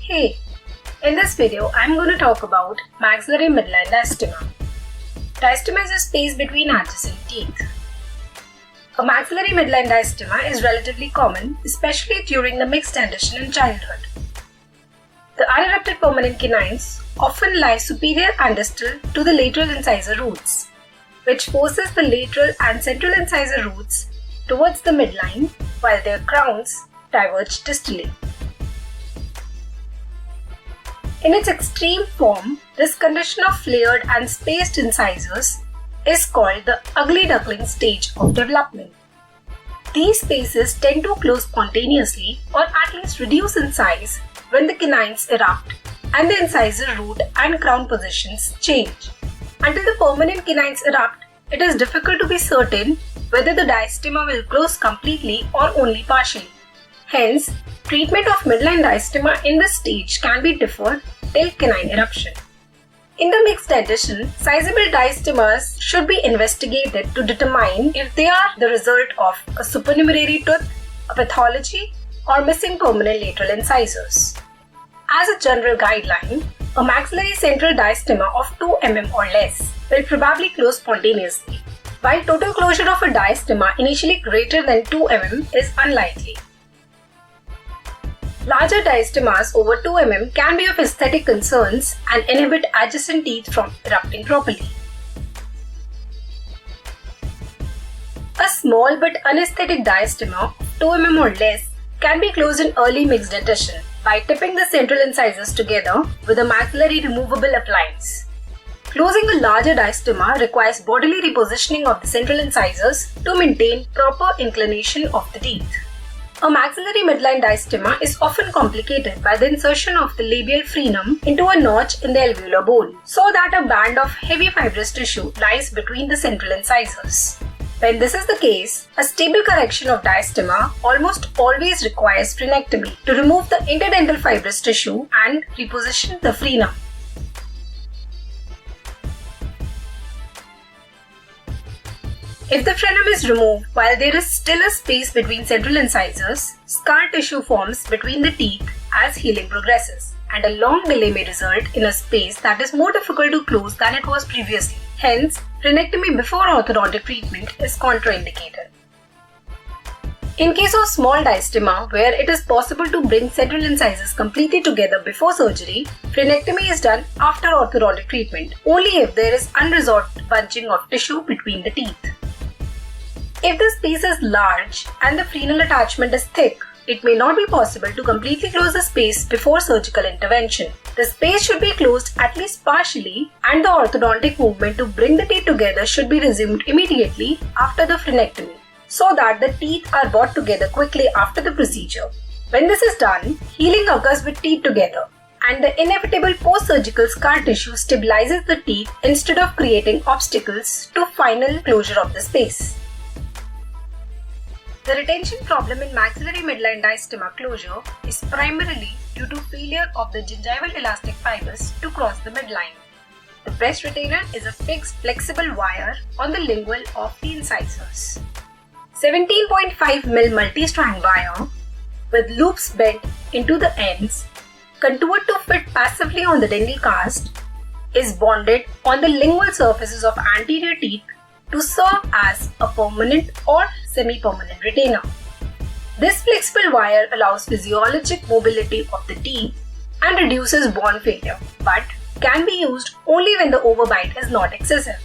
Hey, in this video I'm going to talk about maxillary midline diastema. Diastema is a space between adjacent teeth. A maxillary midline diastema is relatively common, especially during the mixed dentition in childhood. The unerupted permanent canines often lie superior and distal to the lateral incisor roots, which forces the lateral and central incisor roots towards the midline while their crowns diverge distally. In its extreme form, this condition of flared and spaced incisors is called the ugly duckling stage of development. These spaces tend to close spontaneously or at least reduce in size when the canines erupt and the incisor root and crown positions change. Until the permanent canines erupt, it is difficult to be certain whether the diastema will close completely or only partially. Hence, treatment of midline diastema in this stage can be deferred till canine eruption. In the mixed dentition, sizable diastemas should be investigated to determine if they are the result of a supernumerary tooth, a pathology, or missing permanent lateral incisors. As a general guideline, a maxillary central diastema of 2 mm or less will probably close spontaneously, while total closure of a diastema initially greater than 2 mm is unlikely. Larger diastemas over 2 mm can be of aesthetic concerns and inhibit adjacent teeth from erupting properly. A small but unaesthetic diastema of 2 mm or less can be closed in early mixed dentition by tipping the central incisors together with a maxillary removable appliance. Closing a larger diastema requires bodily repositioning of the central incisors to maintain proper inclination of the teeth. A maxillary midline diastema is often complicated by the insertion of the labial frenum into a notch in the alveolar bone, so that a band of heavy fibrous tissue lies between the central incisors. When this is the case, a stable correction of diastema almost always requires frenectomy to remove the interdental fibrous tissue and reposition the frenum. If the frenum is removed while there is still a space between central incisors, scar tissue forms between the teeth as healing progresses, and a long delay may result in a space that is more difficult to close than it was previously. Hence, frenectomy before orthodontic treatment is contraindicated. In case of small diastema, where it is possible to bring central incisors completely together before surgery, frenectomy is done after orthodontic treatment, only if there is unresolved bunching of tissue between the teeth. If the space is large and the frenal attachment is thick, it may not be possible to completely close the space before surgical intervention. The space should be closed at least partially, and the orthodontic movement to bring the teeth together should be resumed immediately after the frenectomy, so that the teeth are brought together quickly after the procedure. When this is done, healing occurs with teeth together, and the inevitable post-surgical scar tissue stabilizes the teeth instead of creating obstacles to final closure of the space. The retention problem in maxillary midline diastema closure is primarily due to failure of the gingival elastic fibers to cross the midline. The best retainer is a fixed flexible wire on the lingual of the incisors. 17.5 mm multi-strand wire with loops bent into the ends, contoured to fit passively on the dental cast, is bonded on the lingual surfaces of anterior teeth to serve as a permanent or semi-permanent retainer. This flexible wire allows physiologic mobility of the teeth and reduces bond failure, but can be used only when the overbite is not excessive.